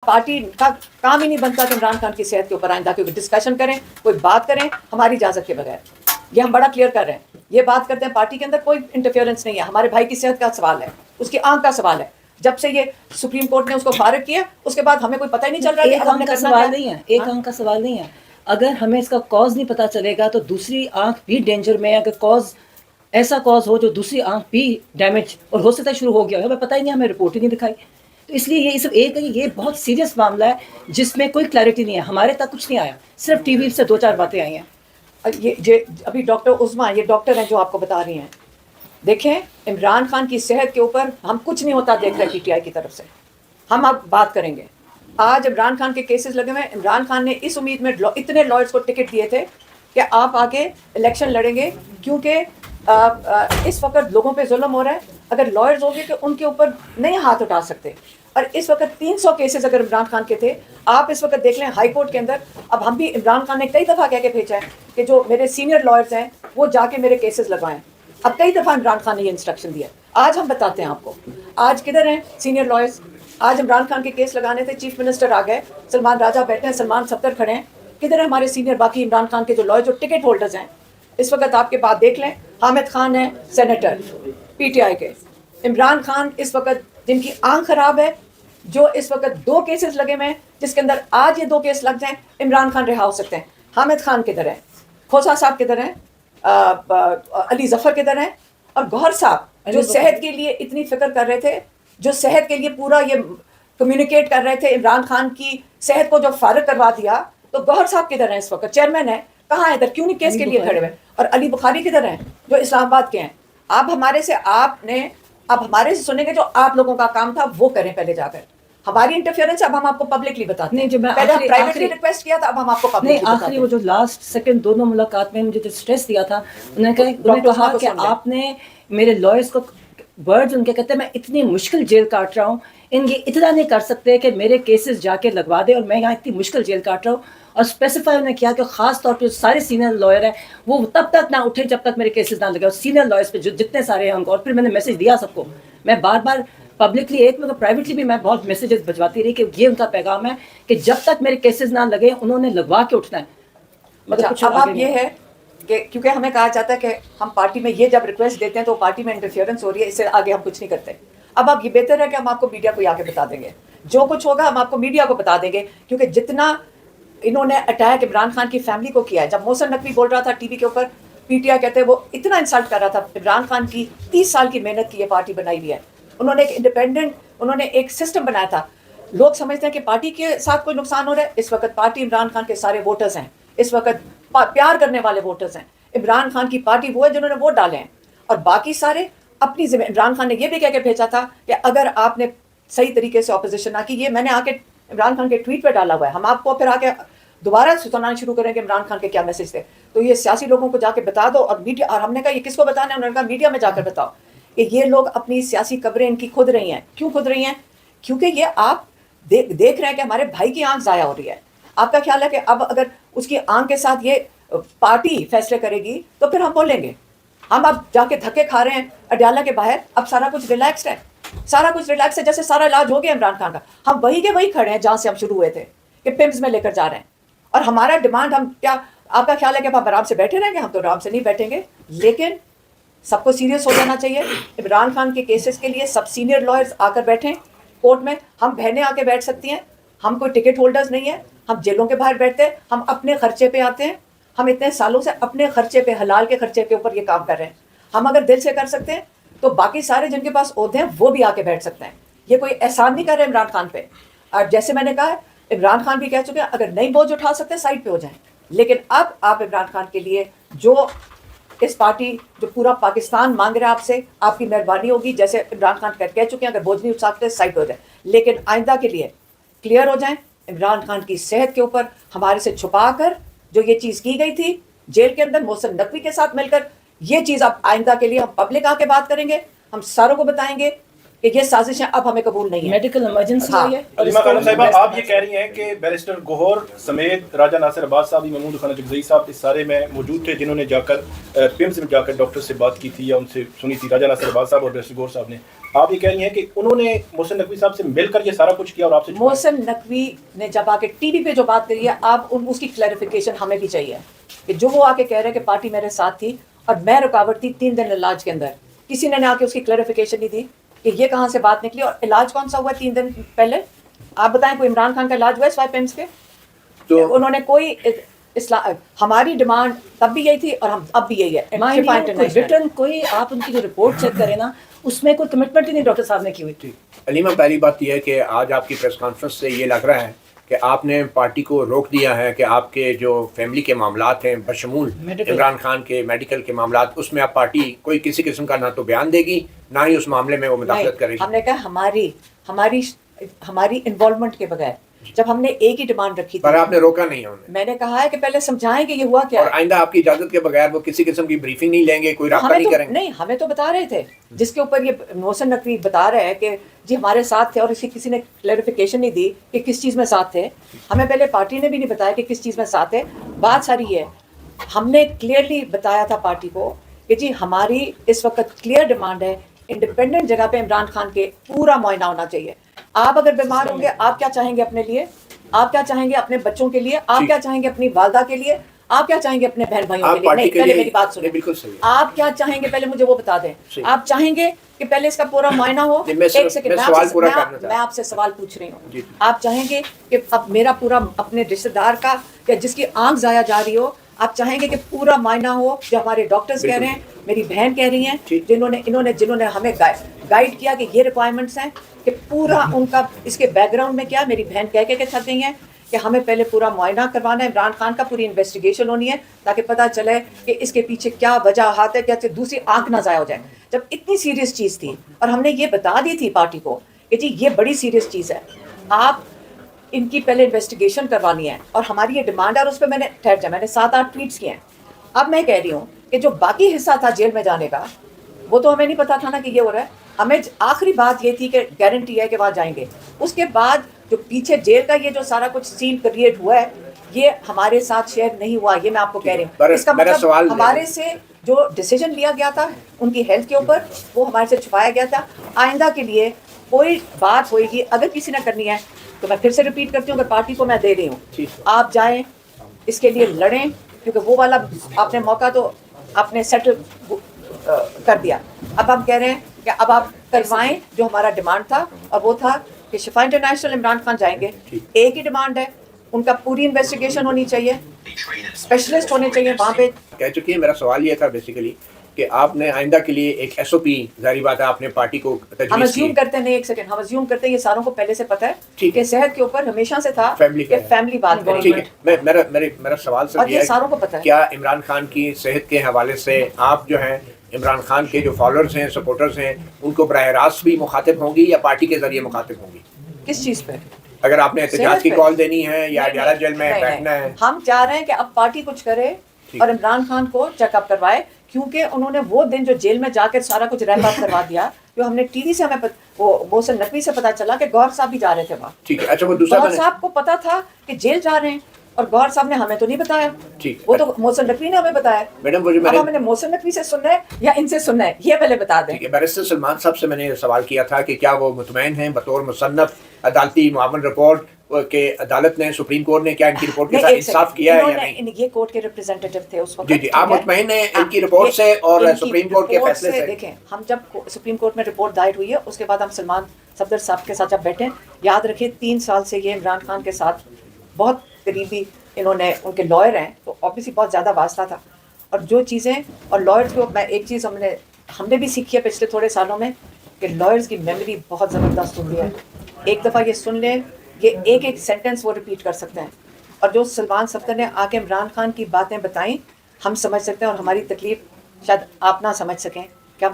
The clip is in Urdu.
پارٹی کا کام ہی نہیں بنتا کہ عمران خان کی صحت کے اوپر آئندہ کوئی ڈسکشن کریں, کوئی بات کریں ہماری اجازت کے بغیر. یہ ہم بڑا کلیئر کر رہے ہیں, یہ بات کرتے ہیں پارٹی کے اندر کوئی انٹرفیئرنس نہیں ہے. ہمارے بھائی کی صحت کا سوال ہے, اس کی آنکھ کا سوال ہے. جب سے یہ سپریم کورٹ نے اس کو فارغ کیا اس کے بعد ہمیں کوئی پتہ ہی نہیں چل رہا. ایک آنکھ کا سوال نہیں ہے, ایک آنکھ کا سوال نہیں ہے. اگر ہمیں اس کا کاز نہیں پتہ چلے گا تو دوسری آنکھ بھی ڈینجر میں ہے. اگر کاز ایسا کاز ہو جو دوسری آنکھ بھی ڈیمیج اور ہو سکتا ہے شروع ہو گیا, ہمیں پتہ ہی نہیں, ہمیں رپورٹ ہی نہیں دکھائی. تو اس لیے یہ صرف ایک ہے, یہ بہت سیریس معاملہ ہے جس میں کوئی کلیئرٹی نہیں ہے. ہمارے تک کچھ نہیں آیا, صرف ٹی وی سے 2-4 باتیں آئی ہیں. یہ ابھی ڈاکٹر عظمیٰ, یہ ڈاکٹر ہیں جو آپ کو بتا رہی ہیں, دیکھیں عمران خان کی صحت کے اوپر ہم کچھ نہیں ہوتا دیکھ رہے پی ٹی آئی کی طرف سے. ہم اب بات کریں گے. آج عمران خان کے کیسز لگے ہوئے ہیں. عمران خان نے اس امید میں اتنے لائرز کو ٹکٹ دیے تھے کہ آپ آگے الیکشن لڑیں گے, کیونکہ اس وقت لوگوں پہ ظلم ہو رہا ہے. اگر لائرز ہوں گے کہ ان کے اوپر نہیں ہاتھ اٹھا سکتے. اور اس وقت 300 کیسز اگر عمران خان کے تھے, آپ اس وقت دیکھ لیں ہائی کورٹ کے اندر. اب ہم بھی, عمران خان نے کئی دفعہ کہہ کے بھیجا ہے کہ جو میرے سینئر لائرز ہیں وہ جا کے میرے کیسز لگوائیں. اب کئی دفعہ عمران خان نے یہ انسٹرکشن دیا. آج ہم بتاتے ہیں آپ کو آج کدھر ہیں سینئر لائرز. آج عمران خان کے کیس لگانے تھے, چیف منسٹر آ گئے, سلمان راجہ بیٹھے ہیں, سلمان 70 کھڑے ہیں. کدھر ہیں ہمارے سینئر باقی عمران خان کے جو لائر جو ٹکٹ ہولڈرز ہیں. اس وقت آپ کے بعد دیکھ لیں, حامد خان ہیں سینیٹر پی ٹی آئی کے. عمران خان اس وقت جن کی آنکھ خراب ہے, جو اس وقت 2 کیسز لگے ہوئے ہیں, جس کے اندر آج یہ 2 کیس لگ جائیں عمران خان رہا ہو سکتے ہیں. حامد خان کدھر ہیں, کھوسا صاحب کدھر ہیں, علی ظفر کدھر ہیں, اور گوہر صاحب جو صحت کے لیے اتنی فکر کر رہے تھے, جو صحت کے لیے پورا یہ کمیونیکیٹ کر رہے تھے. عمران خان کی صحت کو جو فارغ کروا دیا, تو گوہر صاحب کدھر ہیں اس وقت, چیئرمین ہیں, کہاں ہیں, ادھر کیوں نہیں کیس کے لیے کھڑے ہوئے. اور علی بخاری کدھر ہیں جو اسلام آباد کے ہیں. اب ہمارے سے سنیں گے, جو آپ لوگوں کا کام تھا وہ کریں پہلے جا کر. ہماری انٹرفیئرنس اب ہم آپ کو پبلکلی بتاتے ہیں. جو میں پرائیویٹلی ریکویسٹ کیا تھا, اب ہم آپ کو پبلکلی بتاتے ہیں. آخری وہ جو لاسٹ سیکنڈ دونوں ملاقات میں مجھے جو اسٹریس دیا تھا, انہوں نے کہا کہ آپ نے میرے لائرس کو ورڈز ان کے کہتے ہیں میں اتنی مشکل جیل کاٹ رہا ہوں, ان یہ اتنا نہیں کر سکتے کہ میرے کیسز جا کے لگوا دے, اور میں یہاں اتنی مشکل جیل کاٹ رہا ہوں. اور اسپیسیفائی انہوں نے کیا کہ خاص طور پہ جو سارے سینئر لائر ہیں وہ تب تک نہ اٹھے جب تک میرے کیسز نہ لگے. اور سینئر لائرس پہ جو جتنے سارے ہیں ان کو, اور پھر میں نے میسج دیا سب کو, میں بار بار پبلکلی ایک مگر پرائیویٹلی بھی میں بہت میسیجز بھجواتی رہی کہ یہ ان کا پیغام ہے کہ جب تک میرے کیسز نہ لگے انہوں نے لگوا کے اٹھنا ہے. مطلب اب آپ یہ ہے کہ کیونکہ ہمیں کہا جاتا ہے کہ ہم پارٹی میں یہ جب ریکویسٹ دیتے ہیں تو پارٹی میں انٹرفیئرنس ہو رہی ہے, اس سے آگے ہم کچھ نہیں کرتے. اب یہ بہتر ہے کہ ہم آپ کو میڈیا کو آ کے بتا دیں گے, جو کچھ ہوگا ہم آپ کو میڈیا کو بتا دیں گے. کیونکہ جتنا انہوں نے اٹیک عمران خان کی فیملی کو کیا ہے, جب محسن نقوی بول رہا تھا ٹی وی کے اوپر, پی ٹی آئی کہتے ہیں وہ اتنا انسلٹ کر رہا تھا عمران خان کی 30 سال کی محنت کی یہ پارٹی بنائی ہوئی ہے. انہوں نے ایک انڈیپینڈنٹ, انہوں نے ایک سسٹم بنایا تھا. لوگ سمجھتے ہیں کہ پارٹی کے ساتھ کوئی نقصان ہو رہا ہے. اس وقت پارٹی عمران خان کے سارے ووٹرز ہیں, اس وقت پیار کرنے والے ووٹرز ہیں. عمران خان کی پارٹی وہ ہے جنہوں نے ووٹ ڈالے ہیں, اور باقی سارے اپنی ذمہ. عمران خان نے یہ بھی کہہ کے بھیجا تھا کہ اگر آپ نے صحیح طریقے سے اپوزیشن نہ کی, یہ میں نے آ کے عمران خان کے ٹویٹ پہ ڈالا ہوا ہے, ہم آپ کو پھر آ کے دوبارہ سنانا شروع کریں کہ عمران خان کے کیا میسج تھے. تو یہ سیاسی لوگوں کو جا کے بتا دو, اور میڈیا, اور ہم نے کہا یہ کس کو بتانا ہے, انہوں نے کہا میڈیا میں جا کر بتاؤ کہ یہ لوگ اپنی سیاسی قبریں ان کی کھود رہی ہیں. کیوں کھود رہی ہیں؟ کیونکہ یہ آپ دیکھ رہے ہیں کہ ہمارے بھائی کی آنکھ ضائع ہو رہی ہے. آپ کا خیال ہے کہ اب اگر اس کی آنکھ کے ساتھ یہ پارٹی فیصلے کرے گی تو پھر ہم بولیں گے. ہم اب جا کے دھکے کھا رہے ہیں اڈیالہ کے باہر, اب سارا کچھ ریلیکسڈ ہے, سارا کچھ ریلیکس ہے, جیسے سارا علاج ہو گیا عمران خان کا. ہم وہی کے وہی کھڑے ہیں جہاں سے ہم شروع ہوئے تھے کہ پمز میں لے کر جا رہے ہیں. اور ہمارا ڈیمانڈ, ہم کیا آپ کا خیال ہے کہ ہم آرام سے بیٹھے رہیں گے؟ ہم تو آرام سے نہیں بیٹھیں گے, لیکن سب کو سیریس ہو جانا چاہیے. عمران خان کے کیسز کے لیے سب سینئر لائرز آ کر بیٹھیں کورٹ میں. ہم بہنیں آ کے بیٹھ سکتی ہیں, ہم کوئی ٹکٹ ہولڈرز نہیں ہیں, ہم جیلوں کے باہر بیٹھتے ہیں, ہم اپنے خرچے پہ آتے ہیں. ہم اتنے سالوں سے اپنے خرچے پہ, حلال کے خرچے کے اوپر یہ کام کر رہے ہیں. ہم اگر دل سے کر سکتے ہیں تو باقی سارے جن کے پاس عہدے ہیں وہ بھی آ کے بیٹھ سکتے ہیں. یہ کوئی احسان نہیں کر رہے عمران خان پہ. اور جیسے میں نے کہا, عمران خان بھی کہہ چکے ہیں اگر نہیں بوجھ اٹھا سکتے سائڈ پہ ہو جائیں. لیکن اب آپ عمران خان کے لیے جو اس پارٹی, جو پورا پاکستان مانگ رہا ہے آپ سے, آپ کی مہربانی ہوگی. جیسے عمران خان کہہ چکے ہیں اگر بوجھ نہیں اٹھا سکتے سائڈ پہ ہو جائیں. لیکن آئندہ کے لیے کلیئر ہو جائیں. عمران خان کی صحت کے اوپر ہمارے سے چھپا کر جو یہ چیز کی گئی تھی جیل کے اندر محسن نقوی کے ساتھ مل کر, یہ چیز اب آئندہ کے لیے ہم پبلک آ کے بات کریں گے, ہم ساروں کو بتائیں گے کہ یہ سازش ہے اب ہمیں قبول نہیں ہے. میڈیکل ایمرجنسی ہاں. ہے اور علیمہ خانم صاحبہ آپ یہ کہہ رہی ہیں کہ بیرسٹر گوہر سمیت راجہ ناصر عباس صاحب محمود خان جگزئی صاحب اس سارے میں موجود تھے جنہوں نے جا کر پیمز میں جا کر ڈاکٹر سے بات کی تھی یا ان سے سنی تھی, راجہ ناصر عباس صاحب اور بیرسٹر گوہر صاحب نے. آپ یہ کہہ رہی ہیں کہ انہوں نے محسن نقوی صاحب سے مل کر یہ سارا کچھ کیا اور آپ سے محسن نقوی نے جب آ کے ٹی وی پہ جو بات کری ہے آپ اس کی کلیریفیکیشن ہمیں بھی چاہیے کہ جو وہ آ کے کہہ رہے ہیں کہ پارٹی میرے ساتھ تھی اور میں رکاوٹ تھی 3 دن علاج کے اندر, کسی نے آ کے اس کی کلیریفیکیشن نہیں دی کہ یہ کہاں سے بات نکلی اور علاج کون سا ہوا 3 دن پہلے. آپ بتائیں کوئی عمران خان کا علاج ہوا ہے سوائے پیمز کے؟ تو انہوں نے کوئی ہماری ڈیمانڈ تب بھی یہی تھی اور ہم اب بھی یہی ہے. ریٹرن کوئی آپ ان کی جو رپورٹ چیک کریں نا اس میں کوئی کمٹمنٹ ہی نہیں ڈاکٹر صاحب نے کی ہوئی تھی. علیمہ پہلی بات یہ ہے کہ آج آپ کی پریس کانفرنس سے یہ لگ رہا ہے کہ آپ نے پارٹی کو روک دیا ہے کہ آپ کے جو فیملی کے معاملات ہیں بشمول عمران خان کے میڈیکل کے معاملات, اس میں آپ پارٹی کوئی کسی قسم کا نہ تو بیان دے گی نہ ہی اس معاملے میں وہ مداخلت کرے گی. ہم نے کہا ہماری انوالومنٹ کے بغیر جب ہم نے ایک ہی ڈیمانڈ رکھی تھی. پر آپ نے روکا نہیں ہے. میں نے کہا ہے کہ پہلے سمجھائیں کہ یہ ہوا کیا, اور آئندہ آپ کی اجازت کے بغیر وہ کسی قسم کی بریفنگ نہیں لیں گے, کوئی رابطہ نہیں کریں گے. نہیں, ہمیں تو بتا رہے تھے جس کے اوپر یہ محسن نقوی بتا رہے ہیں کہ جی ہمارے ساتھ تھے اور اسی کسی نے کلیریفیکیشن نہیں دی کہ کس چیز میں ساتھ تھے. ہمیں پہلے پارٹی نے بھی نہیں بتایا کہ کس چیز میں ساتھ ہے. بات ساری ہے ہم نے کلیئرلی بتایا تھا پارٹی کو کہ جی ہماری اس وقت کلیئر ڈیمانڈ ہے انڈیپینڈنٹ جگہ پہ عمران خان کے پورا معائنہ ہونا چاہیے. آپ اگر بیمار ہوں گے آپ کیا چاہیں گے اپنے لیے, آپ کیا چاہیں گے اپنے بچوں کے لیے, آپ کیا چاہیں گے اپنی والدہ کے لیے, آپ کیا چاہیں گے اپنے بہن بھائیوں کے لیے. نہیں, پہلے میری بات سنیں. بالکل صحیح. آپ کیا چاہیں گے پہلے مجھے وہ بتا دیں. آپ چاہیں گے کہ پہلے اس کا پورا معائنہ ہو. ایک سیکنڈ, میں آپ سے سوال پوچھ رہی ہوں. آپ چاہیں گے کہ اب میرا پورا اپنے رشتے دار کا یا جس کی آنکھ ضائع جا رہی ہو, آپ چاہیں گے کہ پورا معائنہ ہو جو ہمارے ڈاکٹرز کہہ رہے ہیں, میری بہن کہہ رہی ہیں, جنہوں نے ہمیں گائیڈ کیا کہ یہ ریکوائرمنٹس ہیں کہ پورا ان کا اس کے بیک گراؤنڈ میں کیا, میری بہن کہہ کے تھک گئی ہیں کہ ہمیں پہلے پورا معائنہ کروانا ہے عمران خان کا, پوری انویسٹیگیشن ہونی ہے تاکہ پتہ چلے کہ اس کے پیچھے کیا وجوہات ہے, کیا دوسری آنکھ نہ ضائع ہو جائے. جب اتنی سیریس چیز تھی اور ہم نے یہ بتا دی تھی پارٹی کو کہ جی یہ بڑی سیریس چیز ہے, آپ ان کی پہلے انویسٹیگیشن کروانی ہے اور ہماری یہ ڈیمانڈ ہے. اور اس پہ میں نے 7-8 ٹویٹس کیے ہیں. اب میں کہہ رہی ہوں کہ جو باقی حصہ تھا جیل میں جانے کا وہ تو ہمیں نہیں پتا تھا نا کہ یہ ہو رہا ہے. ہمیں آخری بات یہ تھی کہ گارنٹی ہے کہ وہاں جائیں گے. اس کے بعد جو پیچھے جیل کا یہ جو سارا کچھ سین کریٹ ہوا ہے یہ ہمارے ساتھ شیئر نہیں ہوا, یہ میں آپ کو کہہ رہی ہوں. اس کا مطلب ہمارے سے جو ڈیسیجن لیا گیا تھا ان کی ہیلتھ کے اوپر وہ ہمارے سے چھپایا گیا تھا. آئندہ کے لیے کوئی بات ہوئے گی اگر کسی نے کرنی ہے تو میں پھر سے ریپیٹ کرتی ہوں کہ پارٹی کو میں دے رہی ہوں, آپ جائیں اس کے لیے لڑیں, کیونکہ وہ والا آپ نے موقع تو آپ نے سیٹل کر دیا. اب ہم کہہ رہے ہیں کہ اب آپ کروائیں جو ہمارا ڈیمانڈ تھا, اور وہ تھا کہ شفا انٹرنیشنل عمران خان جائیں گے. ایک ہی ڈیمانڈ ہے, ان کا پوری انویسٹیگیشن ہونی چاہیے, اسپیشلسٹ ہونے چاہیے وہاں پہ. کہہ چکی ہے. میرا سوال یہ تھا بیسیکلی کہ آپ نے آئندہ کے لیے ایک ایس او پی, ظاہری بات ہے آپ نے پارٹی کو تجویز کی. ہم ازیوم کرتے ہیں, ایک سیکنڈ, ہم ازیوم کرتے ہیں یہ ساروں کو پہلے سے پتہ ہے کہ صحت کے اوپر ہمیشہ سے تھا کہ فیملی بات کریں. ٹھیک ہے, میرا سوال صرف یہ ہے کیا عمران خان کی صحت کے حوالے سے آپ جو ہیں عمران خان کے جو فالوورز ہیں, سپورٹرز ہیں, ان کو براہ راست بھی مخاطب ہوں گی یا پارٹی کے ذریعے مخاطب ہوں گی؟ کس چیز پہ؟ اگر آپ نے احتجاج کی کال دینی ہے یا اڈیالہ جیل میں بیٹھنا ہے. ہم چاہ رہے ہیں کہ اب پارٹی کچھ کرے اور عمران خان کو چیک اپ کروائے, کیونکہ انہوں نے وہ دن جو جیل میں جا کر سارا کچھ ریپ اپ کروا دیا, جو ہم نے ٹی وی سے ہمیں وہ محسن نقوی سے پتا چلا کہ گوہر صاحب بھی جا رہے تھے وہاں. ٹھیک ہے, اچھا وہ دوسرا گوہر صاحب کو پتا تھا کہ جیل جا رہے ہیں اور گوہر صاحب نے ہمیں تو نہیں بتایا. وہ تو محسن نقوی نے ہمیں بتایا. میڈم وہ جو اب ہم نے محسن نقوی سے سننا ہے یا ان سے سننا ہے یہ پہلے بتا دیں. بیرسٹر سلمان صاحب سے میں نے سوال کیا تھا کہ کیا وہ مطمئن ہیں بطور مصنف عدالتی معاون رپورٹ کہ عدالت نے, سپریم کورٹ نے کیا ان کی رپورٹ کے ساتھ انصاف کیا ہے یا نہیں؟ یہ کورٹ کے ریپریزنٹیٹو تھے اس وقت. جی جی, آپ مطمئن ہیں ان کی رپورٹ سے اور سپریم کورٹ کے فیصلے سے؟ دیکھیں, ہم جب سپریم کورٹ میں رپورٹ دائر ہوئی ہے اس کے بعد ہم سلمان صفدر صاحب کے ساتھ جب بیٹھے, یاد رکھیے 3 سال سے یہ عمران خان کے ساتھ بہت قریبی انہوں نے, ان کے لائر ہیں تو آبویسلی بہت زیادہ واسطہ تھا. اور جو چیزیں اور لائرز کو میں ایک چیز ہم نے بھی سیکھی ہے پچھلے تھوڑے سالوں میں کہ لائرز کی میموری بہت زبردست ہوتی ہے. ایک دفعہ یہ سن لیں, یہ ایک سینٹنس وہ ریپیٹ کر سکتے ہیں. اور جو سلمان صفدر نے آ کے عمران خان کی باتیں بتائیں ہم سمجھ سکتے ہیں, اور ہماری تکلیف شاید آپ نہ سمجھ سکیں کہ ہم